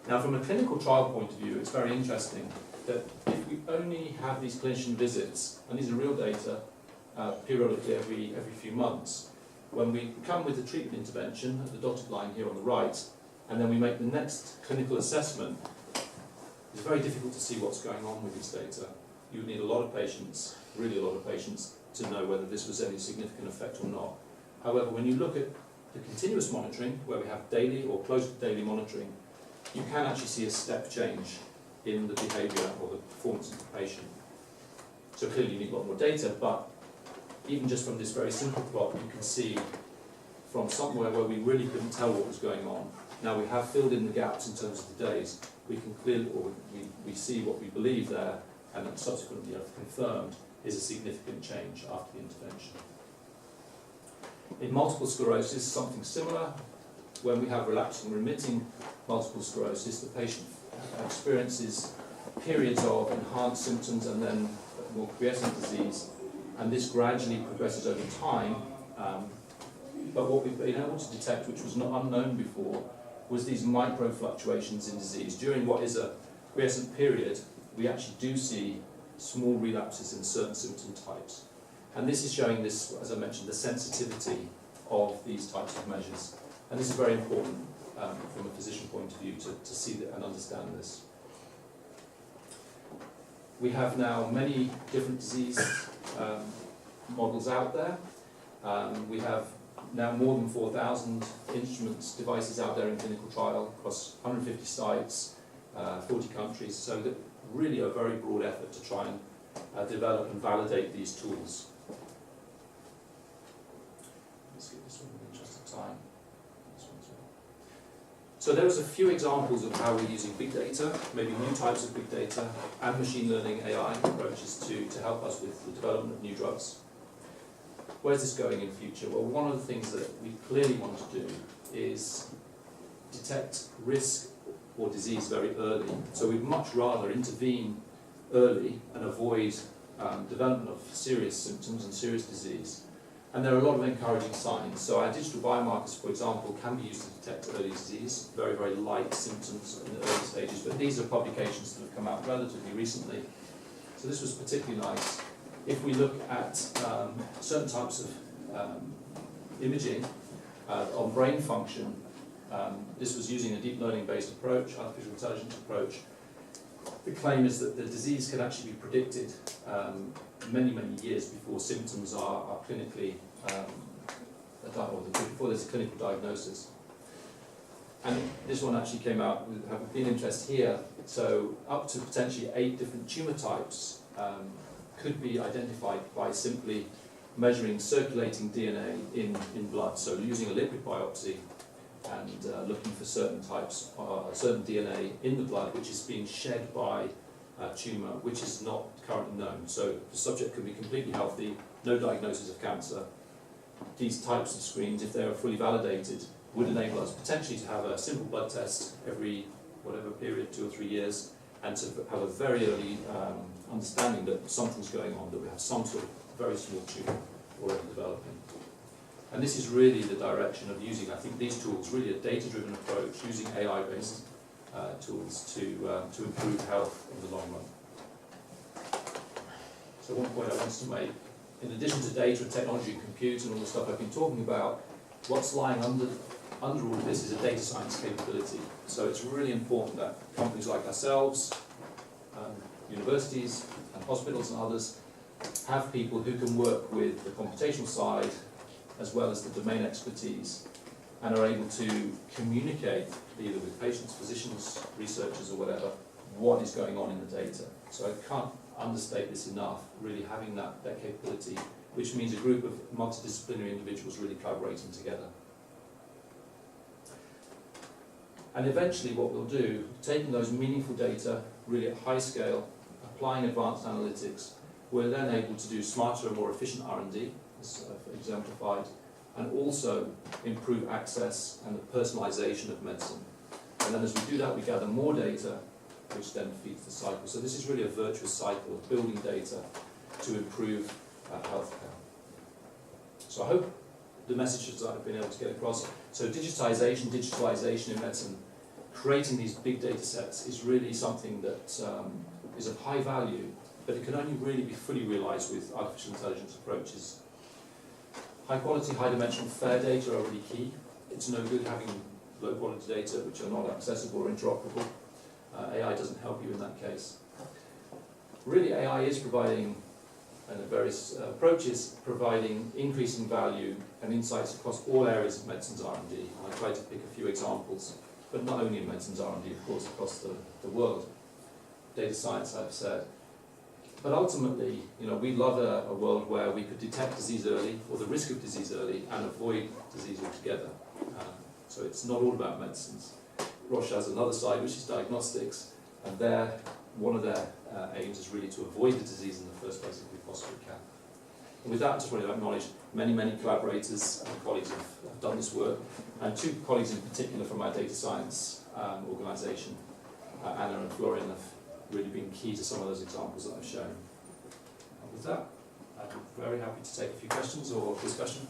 Now from a clinical trial point of view, it's very interesting that if we only have these clinician visits, and these are real data, periodically every few months, when we come with the treatment intervention at the dotted line here on the right, and then we make the next clinical assessment, it's very difficult to see what's going on with this data. You would need a lot of patients, really a lot of patients, to know whether this was any significant effect or not. However, when you look at the continuous monitoring, where we have daily or close to daily monitoring, you can actually see a step change in the behaviour or the performance of the patient. So clearly you need a lot more data, but even just from this very simple plot, you can see from somewhere where we really couldn't tell what was going on. Now we have filled in the gaps in terms of the days. We can clearly, or we see what we believe there, and then subsequently have confirmed is a significant change after the intervention. In multiple sclerosis, something similar. When we have relapsing remitting multiple sclerosis, the patient experiences periods of enhanced symptoms and then more quiescent disease, and this gradually progresses over time. But what we've been able to detect, which was not unknown before, was these micro fluctuations in disease. During what is a quiescent period, we actually do see small relapses in certain symptom types. And this is showing this, as I mentioned, the sensitivity of these types of measures. And this is very important from a physician point of view to see that and understand this. We have now many different disease models out there. We have now more than 4,000 instruments, devices out there in clinical trial across 150 sites, 40 countries. So that really a very broad effort to try and develop and validate these tools. Let's get this one in the interest of time. This one as well. So there's a few examples of how we're using big data, maybe new types of big data, and machine learning AI approaches to help us with the development of new drugs. Where's this going in future? Well, one of the things that we clearly want to do is detect risk or disease very early. So we'd much rather intervene early and avoid development of serious symptoms and serious disease. And there are a lot of encouraging signs. So our digital biomarkers, for example, can be used to detect early disease, very, very light symptoms in the early stages. But these are publications that have come out relatively recently. So this was particularly nice. If we look at certain types of imaging on brain function, this was using a deep learning based approach, artificial intelligence approach. The claim is that the disease can actually be predicted many, many years before symptoms are clinically, or before there's a clinical diagnosis. And this one actually came out with having been interest here. So up to potentially 8 different tumour types could be identified by simply measuring circulating DNA in blood. So using a liquid biopsy and looking for certain types, certain DNA in the blood which is being shed by a tumour which is not currently known. So the subject could be completely healthy, no diagnosis of cancer. These types of screens, if they are fully validated, would enable us potentially to have a simple blood test every whatever period, 2 or 3 years, and to have a very early understanding that something's going on, that we have some sort of very small tumour already developing. And this is really the direction of using, I think, these tools, really a data-driven approach, using AI-based tools to improve health in the long run. So one point I wanted to make, in addition to data and technology and compute and all the stuff I've been talking about, what's lying under all of this is a data science capability. So it's really important that companies like ourselves, universities and hospitals and others have people who can work with the computational side as well as the domain expertise and are able to communicate either with patients, physicians, researchers or whatever, what is going on in the data. So I can't understate this enough, really having that capability, which means a group of multidisciplinary individuals really collaborating together. And eventually what we'll do, taking those meaningful data really at high scale, applying advanced analytics, we're then able to do smarter and more efficient R&D, as I've exemplified, and also improve access and the personalisation of medicine. And then as we do that, we gather more data, which then feeds the cycle. So this is really a virtuous cycle of building data to improve healthcare. So I hope the messages that I've been able to get across. So digitalisation in medicine, creating these big data sets is really something that is of high value, but it can only really be fully realised with artificial intelligence approaches. High quality, high dimensional, fair data are really key. It's no good having low quality data which are not accessible or interoperable. AI doesn't help you in that case. Really, AI is providing, and the various approaches, providing increasing value and insights across all areas of medicine's R&D. And I tried to pick a few examples, but not only in medicine's R&D, of course, across the world. Data science, I've said. But ultimately, we love a world where we could detect disease early, or the risk of disease early, and avoid disease altogether. So it's not all about medicines. Roche has another side, which is diagnostics, and one of their aims is really to avoid the disease in the first place if we possibly can. And with that, I just want to acknowledge many collaborators and colleagues have done this work, and 2 colleagues in particular from our data science organisation, Anna and Florian, have really been key to some of those examples that I've shown. And with that, I'm very happy to take a few questions or discussion.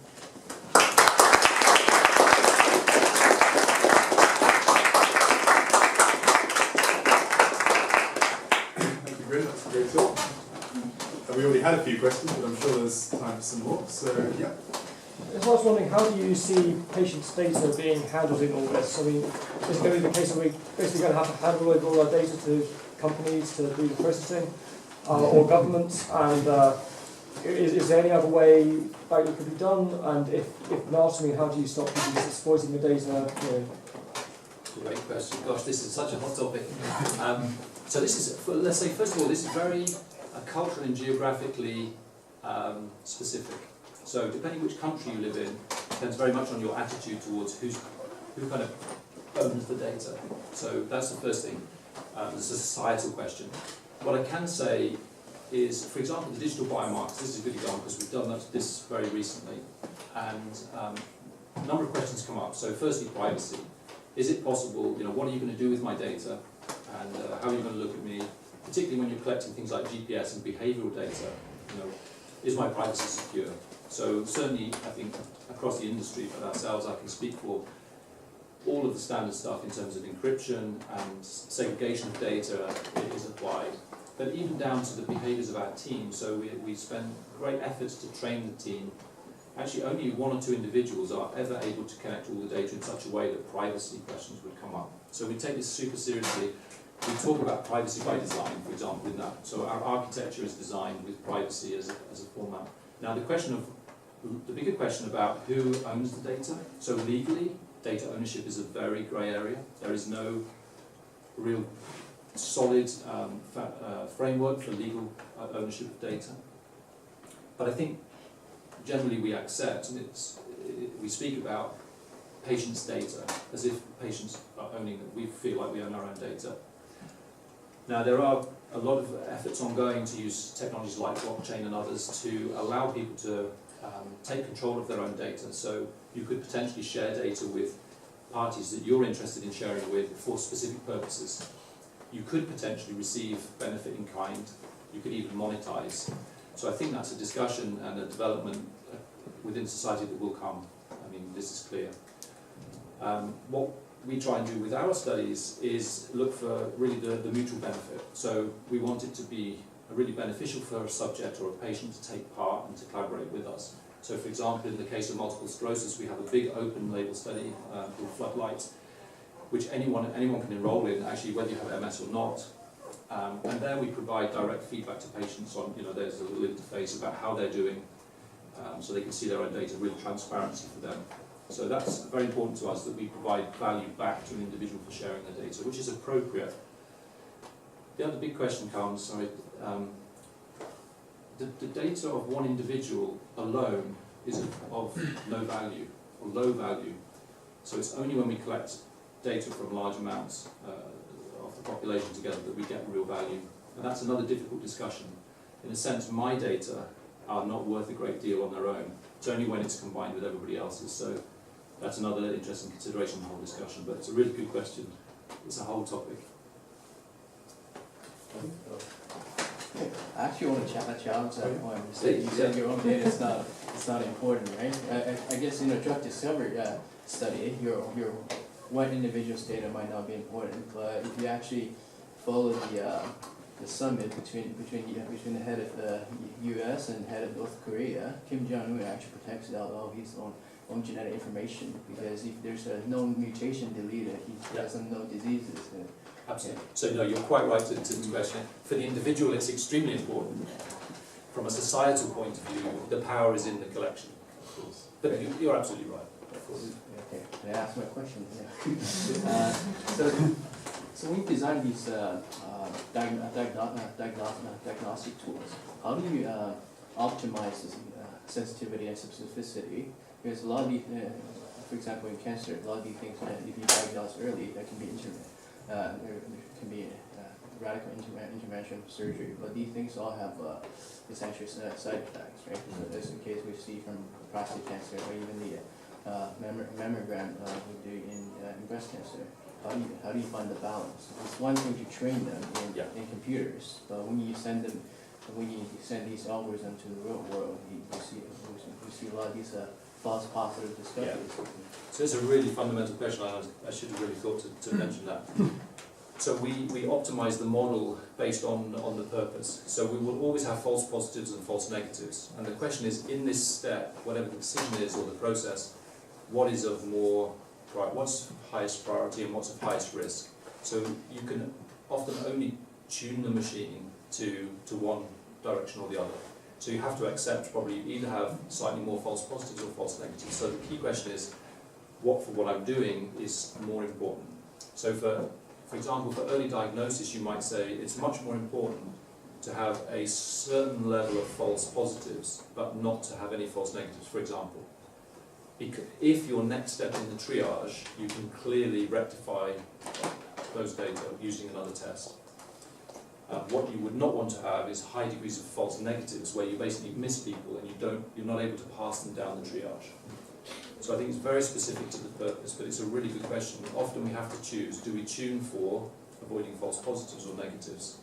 Thank you, Bryn. That's a great talk. We already had a few questions, but I'm sure there's time for some more. So, yeah. I was wondering, how do you see patients' data being handled in all this? I mean, is it going to be the case that we're basically going to have to hand over all our data to companies to do the processing, or governments? And is there any other way that it could be done? And if not, I mean, how do you stop people exploiting the data? Great question. Gosh, this is such a hot topic. So this is, let's say, first of all, this is very culturally and geographically specific. So depending which country you live in, depends very much on your attitude towards who kind of owns the data. So that's the first thing. It's a societal question. What I can say is, for example, the digital biomarkers. This is a good example because we've done this very recently, and a number of questions come up. So firstly, privacy. Is it possible? What are you going to do with my data, and how are you going to look at me? Particularly when you're collecting things like GPS and behavioural data. Is my privacy secure? So certainly, I think across the industry, but ourselves, I can speak for all of the standard stuff in terms of encryption and segregation of data is applied. But even down to the behaviours of our team, so we spend great efforts to train the team. Actually, only 1 or 2 individuals are ever able to connect all the data in such a way that privacy questions would come up. So we take this super seriously. We talk about privacy by design, for example, in that. So our architecture is designed with privacy as a format. Now the bigger question about who owns the data. So legally, data ownership is a very grey area. There is no real solid framework for legal ownership of data. But I think generally we accept, and we speak about patients' data as if patients are owning it. We feel like we own our own data. Now there are a lot of efforts ongoing to use technologies like blockchain and others to allow people to take control of their own data. So you could potentially share data with parties that you're interested in sharing with for specific purposes. You could potentially receive benefit in kind. You could even monetize. So I think that's a discussion and a development within society that will come. I mean, this is clear. What we try and do with our studies is look for really the mutual benefit. So we want it to be really beneficial for a subject or a patient to take part and to collaborate with us. So for example, in the case of multiple sclerosis, we have a big open label study called Floodlight, which anyone can enroll in, actually whether you have MS or not. And there we provide direct feedback to patients on, there's a little interface about how they're doing, so they can see their own data, real transparency for them. So that's very important to us, that we provide value back to an individual for sharing their data, which is appropriate. The other big question comes, the data of one individual alone is of no value, or low value. So it's only when we collect data from large amounts of the population together that we get real value. And that's another difficult discussion. In a sense, my data are not worth a great deal on their own. It's only when it's combined with everybody else's. So that's another interesting consideration in the whole discussion, but it's a really good question. It's a whole topic. I actually want to challenge that point. You said your own data is not important, right? I guess in a drug discovery study, your one individual's data might not be important, but if you actually follow the summit between the head of the U.S. and head of North Korea, Kim Jong-un actually protects all his own genetic information, because if there's a known mutation deleted, he doesn't know diseases. Absolutely. So no, you're quite right to question it. For the individual, it's extremely important. From a societal point of view, the power is in the collection, of course. But you're absolutely right, of course. Okay, can I ask my question? Yeah. So when you design these diagnostic tools, how do you optimize this sensitivity and specificity? Because a lot of these, for example, in cancer, a lot of these things, if you diagnose early, that can be there can be radical intervention surgery, but these things all have essential side effects, right? So that's the case we see from prostate cancer, or even the mammogram we do in breast cancer. How do you find the balance? It's one thing to train them in computers, but when you send these algorithms to the real world, you see a lot of these false positive discoveries. Yeah. So it's a really fundamental question. I should have really thought to mention that. So we optimize the model based on the purpose. So we will always have false positives and false negatives. And the question is, in this step, whatever the decision is or the process, what is of what's highest priority and what's of highest risk? So you can often only tune the machine to one direction or the other. So you have to accept probably you either have slightly more false positives or false negatives. So the key question is, what I'm doing is more important. So for example, for early diagnosis, you might say it's much more important to have a certain level of false positives, but not to have any false negatives, for example. Because if your next step in the triage, you can clearly rectify those data using another test. What you would not want to have is high degrees of false negatives, where you basically miss people and you're not able to pass them down the triage. So I think it's very specific to the purpose, but it's a really good question. Often we have to choose, do we tune for avoiding false positives or negatives?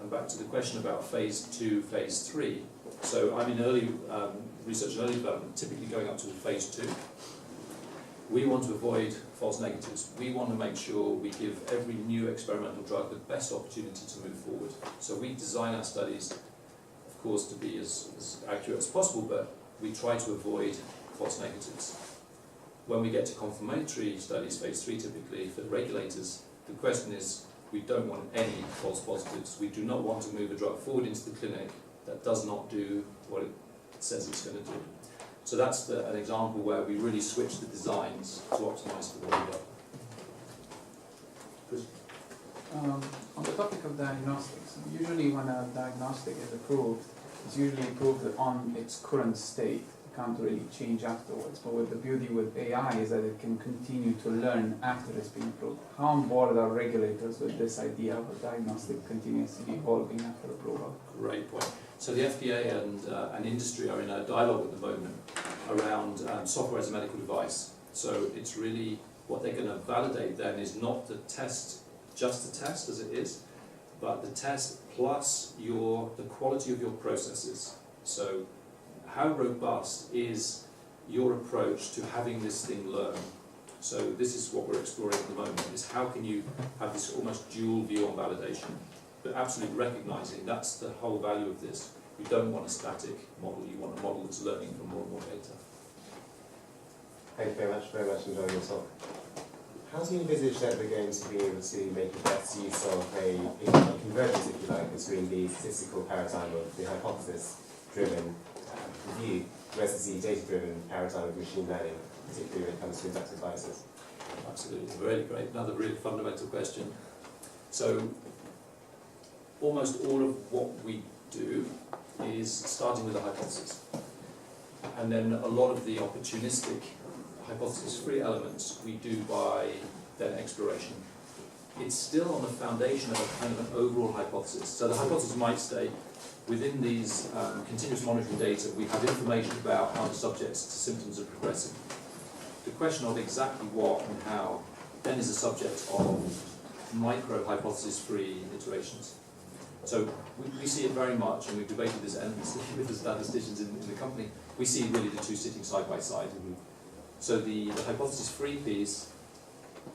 And back to the question about phase 2, phase 3. So I'm in early research and early development, typically going up to phase 2. We want to avoid false negatives. We want to make sure we give every new experimental drug the best opportunity to move forward. So we design our studies, of course, to be as accurate as possible, but we try to avoid false negatives. When we get to confirmatory studies, phase 3 typically, for the regulators, the question is, we don't want any false positives. We do not want to move a drug forward into the clinic that does not do what it says it's going to do. So that's an example where we really switch the designs to optimize for the reader. On the topic of diagnostics, usually when a diagnostic is approved, it's usually approved on its current state. It can't really change afterwards. But what the beauty with AI is that it can continue to learn after it's been approved. How on board are regulators with this idea of a diagnostic continuously evolving after approval? Great point. So the FDA and industry are in a dialogue at the moment around software as a medical device. So it's really, what they're going to validate then is not the test, just the test as it is, but the test plus the quality of your processes. So how robust is your approach to having this thing learn? So this is what we're exploring at the moment, is how can you have this almost dual view on validation, but absolutely recognizing that's the whole value of this. You don't want a static model, you want a model that's learning from more and more data. Thank you very much enjoying your talk. How do you envisage that we're going to be able to make the best use of a convergence, if you like, between the statistical paradigm of the hypothesis-driven review versus the data-driven paradigm of machine learning, particularly when it comes to inductive biases? Absolutely, really great. Another really fundamental question. So, almost all of what we do is starting with a hypothesis. And then a lot of the opportunistic hypothesis-free elements we do by then exploration. It's still on the foundation of a kind of an overall hypothesis. So the hypothesis might state, within these continuous monitoring data, we have information about how the subject's symptoms are progressing. The question of exactly what and how then is the subject of micro-hypothesis-free iterations. So we see it very much, and we've debated this endlessly with the statisticians in the company. We see really the two sitting side by side. So the hypothesis-free piece,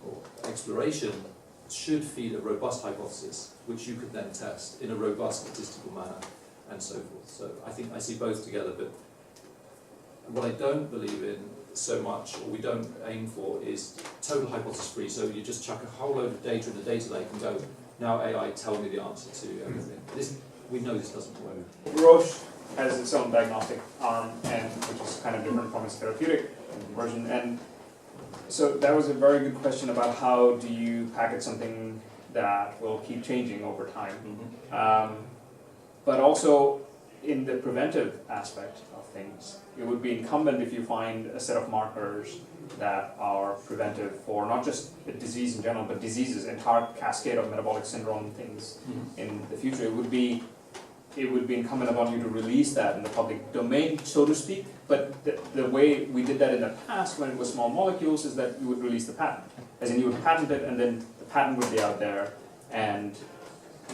or exploration, should feed a robust hypothesis, which you could then test in a robust statistical manner, and so forth. So I think I see both together, but what I don't believe in so much, or we don't aim for, is total hypothesis-free. So you just chuck a whole load of data in the data lake and go, now AI, tell me the answer to everything. We know this doesn't work. Roche has its own diagnostic arm, and which is kind of different from its therapeutic version. And so that was a very good question about how do you package something that will keep changing over time. But also in the preventive aspect of things, it would be incumbent if you find a set of markers that are preventive for not just a disease in general, but diseases, entire cascade of metabolic syndrome things in the future. It would be incumbent upon you to release that in the public domain, so to speak. But the way we did that in the past when it was small molecules is that you would release the patent. As in you would patent it, and then the patent would be out there, and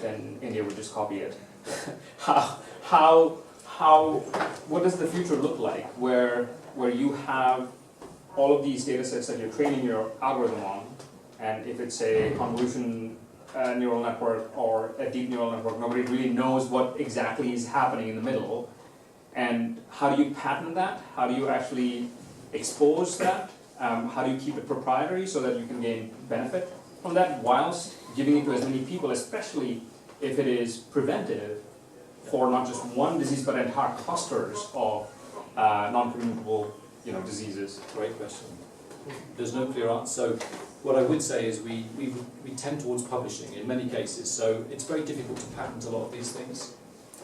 then India would just copy it. What does the future look like where you have all of these data sets that you're training your algorithm on, and if it's a convolution neural network or a deep neural network, nobody really knows what exactly is happening in the middle. And how do you patent that? How do you actually expose that? How do you keep it proprietary so that you can gain benefit from that whilst giving it to as many people, especially if it is preventive for not just one disease but entire clusters of non-communicable diseases? Great question. There's no clear answer. So what I would say is we tend towards publishing in many cases. So it's very difficult to patent a lot of these things.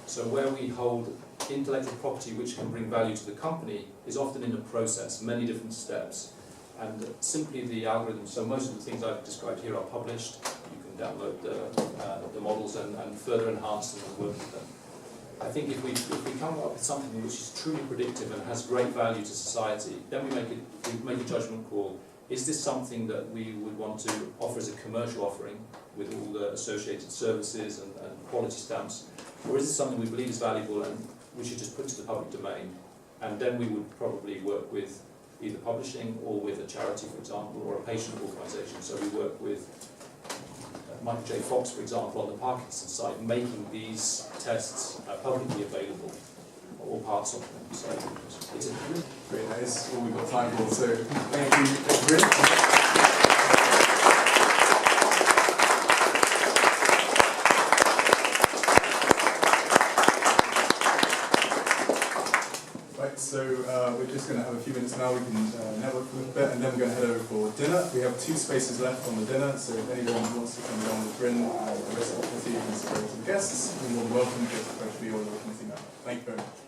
So where we hold intellectual property which can bring value to the company is often in a process, many different steps. And simply the algorithms, so most of the things I've described here are published. You can download the models and further enhance them and work with them. I think if we come up with something which is truly predictive and has great value to society, then we make a judgment call. Is this something that we would want to offer as a commercial offering with all the associated services and quality stamps? Or is this something we believe is valuable and we should just put to the public domain? And then we would probably work with either publishing or with a charity, for example, or a patient organisation. So we work with Michael J. Fox, for example, on the Parkinson's side, making these tests publicly available, all parts of them. So it's a Great, that is all we've got time for. So thank you, Bryn. So we're just going going to have a few minutes now. We can network for a little bit, and then we're going to head over for dinner. We have 2 spaces left on the dinner, so if anyone wants to come along with Bryn and the rest of the committee and say to the guests, you're more than welcome to approach me or your committee member. Thank you very much.